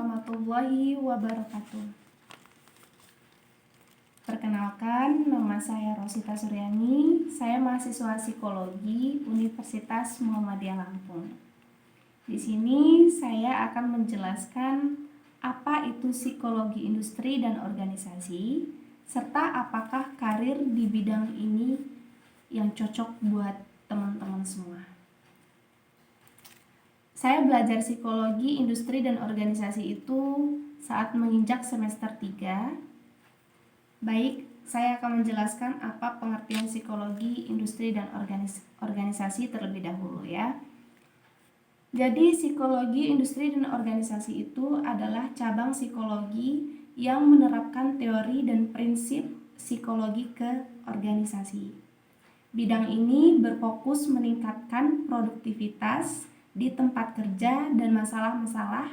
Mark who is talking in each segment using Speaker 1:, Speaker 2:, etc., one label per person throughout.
Speaker 1: warahmatullahi wabarakatuh. Perkenalkan, nama saya Rosita Suryani. Saya mahasiswa psikologi Universitas Muhammadiyah Lampung. Di sini saya akan menjelaskan apa itu psikologi industri dan organisasi, serta apakah karir di bidang ini yang cocok buat teman-teman semua. Saya belajar psikologi industri dan organisasi itu saat menginjak semester 3. Baik, saya akan menjelaskan apa pengertian psikologi industri dan organisasi terlebih dahulu ya. Jadi psikologi industri dan organisasi itu adalah cabang psikologi yang menerapkan teori dan prinsip psikologi ke organisasi. Bidang ini berfokus meningkatkan produktivitas di tempat kerja dan masalah-masalah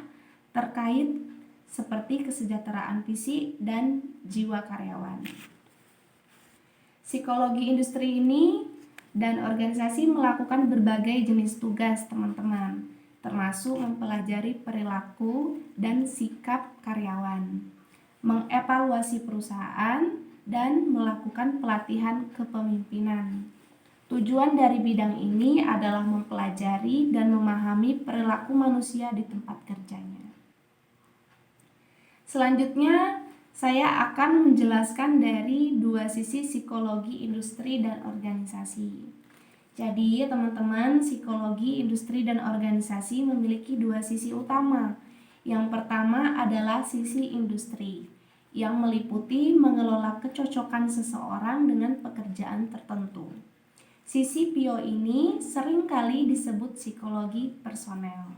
Speaker 1: terkait seperti kesejahteraan fisik dan jiwa karyawan. Psikologi industri ini dan organisasi melakukan berbagai jenis tugas teman-teman, termasuk mempelajari perilaku dan sikap karyawan, mengevaluasi perusahaan, dan melakukan pelatihan kepemimpinan. Tujuan dari bidang ini adalah mempelajari dan memahami perilaku manusia di tempat kerjanya. Selanjutnya, saya akan menjelaskan dari dua sisi psikologi industri dan organisasi. Jadi, teman-teman, psikologi industri dan organisasi memiliki dua sisi utama. Yang pertama adalah sisi industri, yang meliputi mengelola kecocokan seseorang dengan pekerjaan tertentu. Sisi PIO ini seringkali disebut psikologi personel.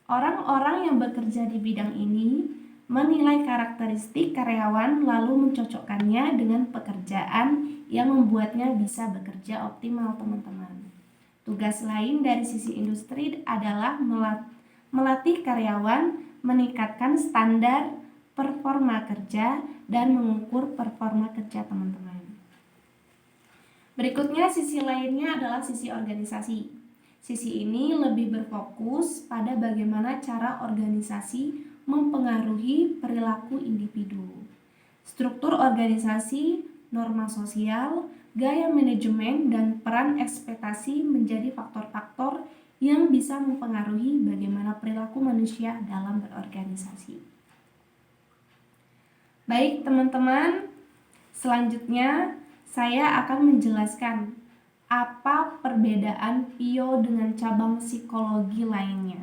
Speaker 1: Orang-orang yang bekerja di bidang ini menilai karakteristik karyawan lalu mencocokkannya dengan pekerjaan yang membuatnya bisa bekerja optimal, teman-teman. Tugas lain dari sisi industri adalah melatih karyawan meningkatkan standar performa kerja dan mengukur performa kerja teman-teman. Berikutnya sisi lainnya adalah sisi organisasi. Sisi ini lebih berfokus pada bagaimana cara organisasi mempengaruhi perilaku individu. Struktur organisasi, norma sosial, gaya manajemen, dan peran ekspektasi menjadi faktor-faktor yang bisa mempengaruhi bagaimana perilaku manusia dalam berorganisasi. Baik teman-teman, selanjutnya saya akan menjelaskan apa perbedaan PIO dengan cabang psikologi lainnya.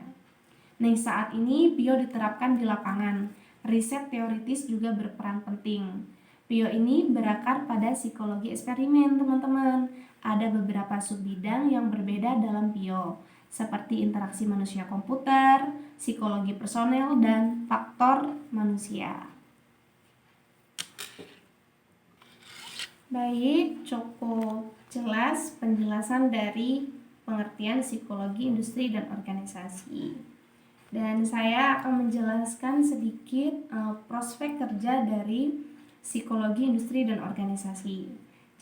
Speaker 1: Nah, saat ini PIO diterapkan di lapangan. Riset teoritis juga berperan penting. PIO ini berakar pada psikologi eksperimen, teman-teman. Ada beberapa subbidang yang berbeda dalam PIO, seperti interaksi manusia komputer, psikologi personel, dan faktor manusia. Baik, cukup jelas penjelasan dari pengertian psikologi industri dan organisasi. Dan saya akan menjelaskan sedikit prospek kerja dari psikologi industri dan organisasi.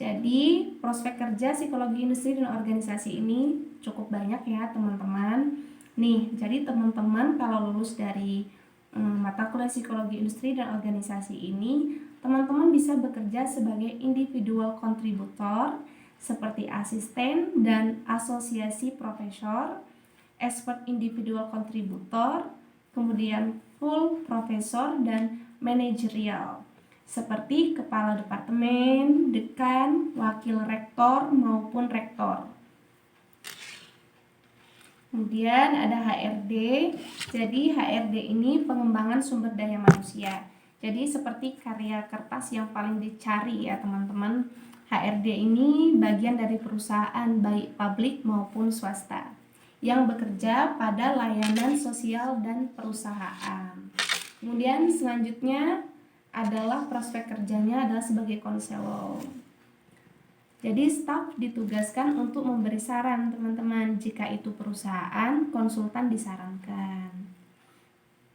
Speaker 1: Jadi, prospek kerja psikologi industri dan organisasi ini cukup banyak ya, teman-teman. Nih, jadi teman-teman kalau lulus dari mata kuliah psikologi industri dan organisasi ini, teman-teman bisa bekerja sebagai individual kontributor seperti asisten dan asosiasi profesor, expert individual kontributor, kemudian full profesor dan manajerial seperti kepala departemen, dekan, wakil rektor maupun rektor. Kemudian ada HRD. Jadi HRD ini pengembangan sumber daya manusia. Jadi seperti karya kertas yang paling dicari ya teman-teman. HRD ini bagian dari perusahaan baik publik maupun swasta yang bekerja pada layanan sosial dan perusahaan. Kemudian selanjutnya adalah prospek kerjanya adalah sebagai konselor. Jadi staf ditugaskan untuk memberi saran teman-teman. Jika itu perusahaan, konsultan disarankan.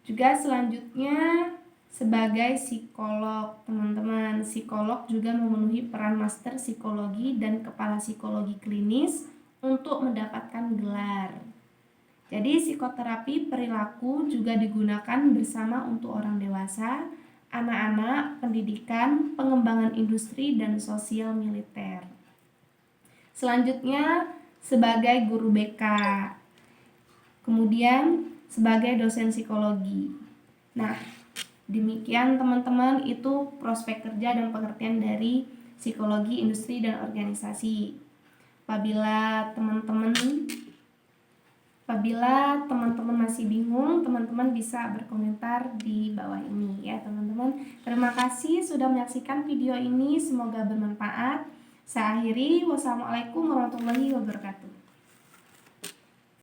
Speaker 1: Juga selanjutnya sebagai psikolog, teman-teman. Psikolog juga memenuhi peran master psikologi dan kepala psikologi klinis untuk mendapatkan gelar. Jadi psikoterapi perilaku juga digunakan bersama untuk orang dewasa, anak-anak, pendidikan, pengembangan industri, dan sosial militer. Selanjutnya sebagai guru BK, kemudian sebagai dosen psikologi. Nah, demikian teman-teman, itu prospek kerja dan pengertian dari psikologi industri dan organisasi. Apabila teman-teman masih bingung, teman-teman bisa berkomentar di bawah ini ya teman-teman. Terima kasih sudah menyaksikan video ini, semoga bermanfaat. Saya akhiri, wassalamualaikum warahmatullahi wabarakatuh.